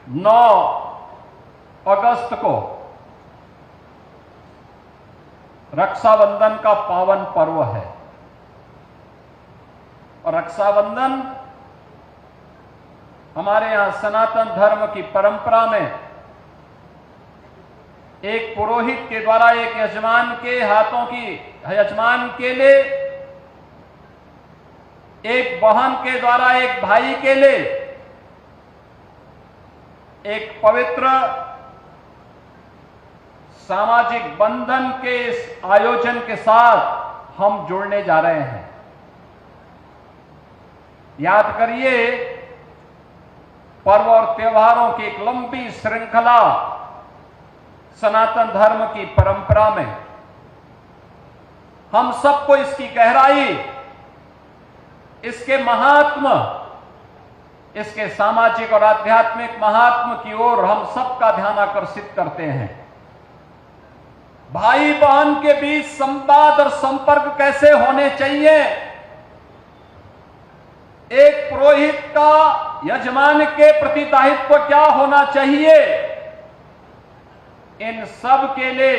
9 अगस्त को रक्षाबंधन का पावन पर्व है और रक्षाबंधन हमारे यहां सनातन धर्म की परंपरा में एक पुरोहित के द्वारा एक यजमान के हाथों की यजमान के लिए, एक बहन के द्वारा एक भाई के लिए एक पवित्र सामाजिक बंधन के इस आयोजन के साथ हम जुड़ने जा रहे हैं। याद करिए, पर्व और त्योहारों की एक लंबी श्रृंखला सनातन धर्म की परंपरा में हम सबको इसकी गहराई, इसके महात्म, इसके सामाजिक और आध्यात्मिक महात्म की ओर हम सबका ध्यान आकर्षित करते हैं। भाई बहन के बीच संवाद और संपर्क कैसे होने चाहिए, एक पुरोहित का यजमान के प्रति दायित्व क्या होना चाहिए, इन सब के लिए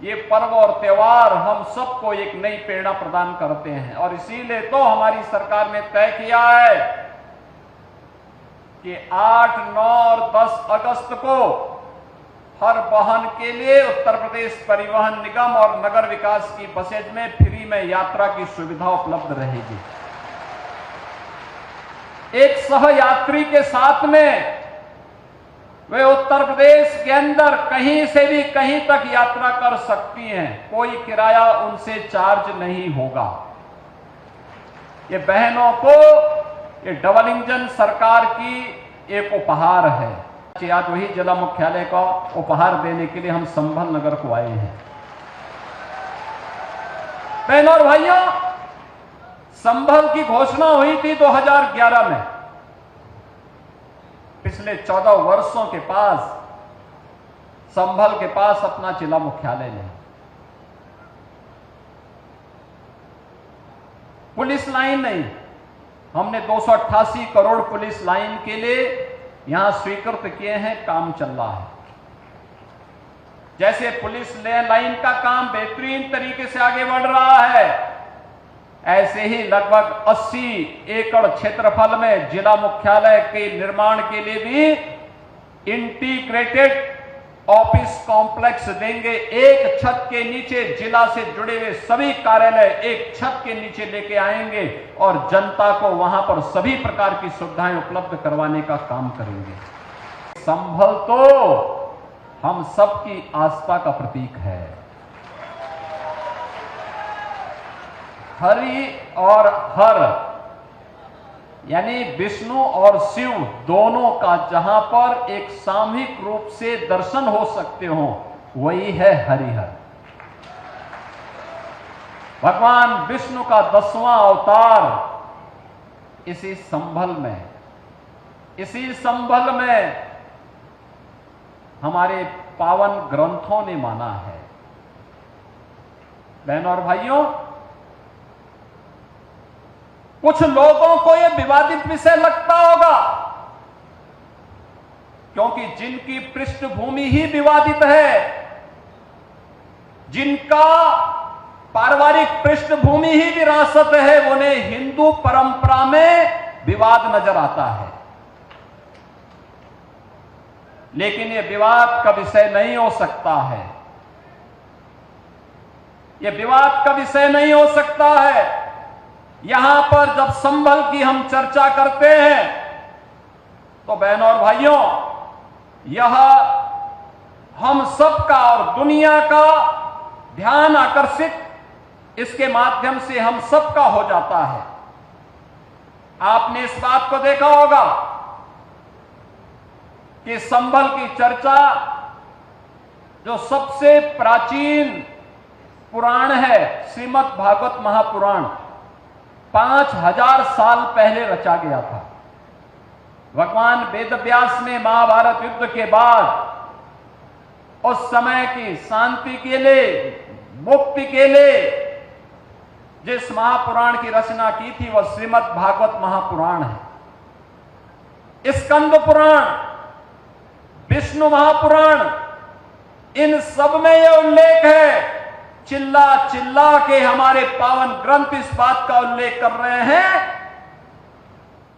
ये पर्व और त्योहार हम सबको एक नई प्रेरणा प्रदान करते हैं। और इसीलिए तो हमारी सरकार ने तय किया है कि 8, 9 और 10 अगस्त को हर वाहन के लिए उत्तर प्रदेश परिवहन निगम और नगर विकास की बसेज में फ्री में यात्रा की सुविधा उपलब्ध रहेगी। एक सहयात्री के साथ में वे उत्तर प्रदेश के अंदर कहीं से भी कहीं तक यात्रा कर सकती हैं, कोई किराया उनसे चार्ज नहीं होगा। ये बहनों को ये डबल इंजन सरकार की एक उपहार है। आज वही जिला मुख्यालय का उपहार देने के लिए हम संभल नगर को आए हैं। बहनों और भाइयों, संभल की घोषणा हुई थी 2011 में। पिछले 14 वर्षों के पास संभल के पास अपना जिला मुख्यालय नहीं, पुलिस लाइन नहीं। हमने 288 करोड़ पुलिस लाइन के लिए यहां स्वीकृत किए हैं, काम चल रहा है। जैसे पुलिस लाइन का काम बेहतरीन तरीके से आगे बढ़ रहा है, ऐसे ही लगभग 80 एकड़ क्षेत्रफल में जिला मुख्यालय के निर्माण के लिए भी इंटीग्रेटेड ऑफिस कॉम्प्लेक्स देंगे। एक छत के नीचे जिला से जुड़े हुए सभी कार्यालय एक छत के नीचे लेके आएंगे और जनता को वहां पर सभी प्रकार की सुविधाएं उपलब्ध करवाने का काम करेंगे। संभल तो हम सबकी आस्था का प्रतीक है। हरि और हर यानी विष्णु और शिव दोनों का जहां पर एक सामूहिक रूप से दर्शन हो सकते हो, वही है हरिहर। भगवान विष्णु का 10वां अवतार इसी संभल में हमारे पावन ग्रंथों ने माना है। बहनों और भाइयों, कुछ लोगों को यह विवादित विषय लगता होगा, क्योंकि जिनकी पृष्ठभूमि ही विवादित है, जिनका पारिवारिक पृष्ठभूमि ही विरासत है, उन्हें हिंदू परंपरा में विवाद नजर आता है। लेकिन यह विवाद का विषय नहीं हो सकता है, यह विवाद का विषय नहीं हो सकता है। यहां पर जब संभल की हम चर्चा करते हैं तो बहनों और भाइयों, यह हम सबका और दुनिया का ध्यान आकर्षित इसके माध्यम से हम सबका हो जाता है। आपने इस बात को देखा होगा कि संभल की चर्चा जो सबसे प्राचीन पुराण है, श्रीमद् भागवत महापुराण, 5000 साल पहले रचा गया था। भगवान वेदव्यास ने महाभारत युद्ध के बाद उस समय की शांति के लिए, मुक्ति के लिए जिस महापुराण की रचना की थी, वह श्रीमद् भागवत महापुराण है। स्कंद पुराण विष्णु महापुराण, इन सब में यह उल्लेख है। चिल्ला चिल्ला के हमारे पावन ग्रंथ इस बात का उल्लेख कर रहे हैं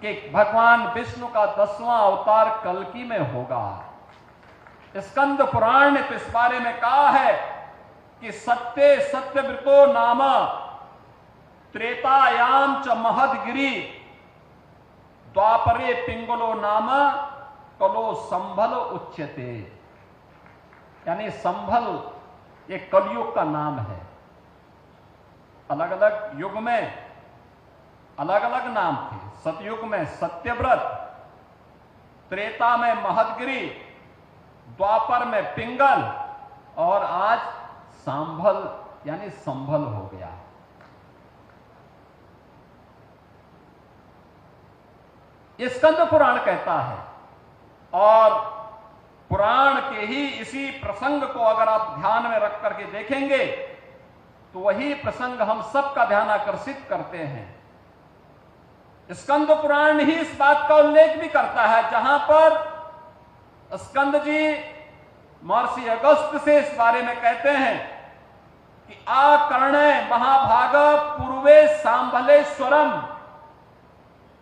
कि भगवान विष्णु का 10वां अवतार कल्कि में होगा। स्कंद पुराण ने तो इस बारे में कहा है कि सत्य सत्यव्रतो नाम त्रेतायाम च महदगिरी द्वापरे पिंगलो नाम कलो संभल उच्यते। यानी संभल ये कलयुग का नाम है। अलग अलग युग में अलग अलग नाम थे। सतयुग में सत्यव्रत, त्रेता में महदगिरी, द्वापर में पिंगल और आज सांभल यानी संभल हो गया। ये स्कंद पुराण कहता है। और पुराण के ही इसी प्रसंग को अगर आप ध्यान में रख करके देखेंगे तो वही प्रसंग हम सबका ध्यान आकर्षित करते हैं। स्कंद पुराण ही इस बात का उल्लेख भी करता है, जहां पर स्कंद जी महर्षि अगस्त्य से इस बारे में कहते हैं कि आकर्णे महाभाग पूर्वे सांभलेश्वरम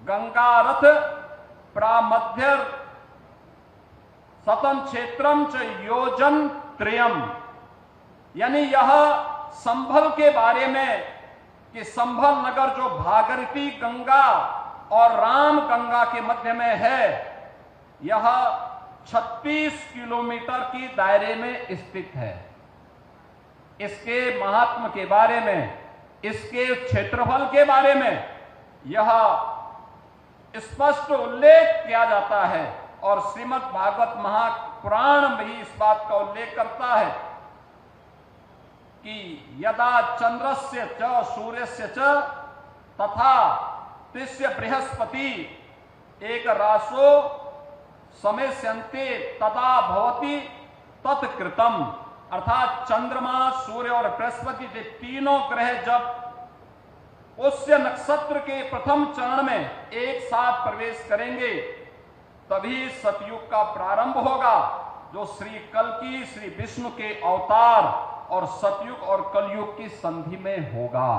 गंगारथ प्रामध्य सतम क्षेत्रम च योजन त्रयम। यानी यह संभल के बारे में कि संभल नगर जो भागीरथी गंगा और राम गंगा के मध्य में है, यह 36 किलोमीटर की दायरे में स्थित है। इसके महात्म के बारे में, इसके क्षेत्रफल के बारे में यह स्पष्ट उल्लेख किया जाता है। और श्रीमद् भागवत महापुराण में भी इस बात का उल्लेख करता है कि यदा चंद्रस्य च सूर्यस्य च तथा तिस्य बृहस्पति एक राशो समेस्यन्ते तदा भवति तत्कृतम। अर्थात चंद्रमा, सूर्य और बृहस्पति के तीनों ग्रह जब पुष्य नक्षत्र के प्रथम चरण में एक साथ प्रवेश करेंगे तभी सतयुग का प्रारंभ होगा, जो श्री कल्कि श्री विष्णु के अवतार और सतयुग और कलयुग की संधि में होगा।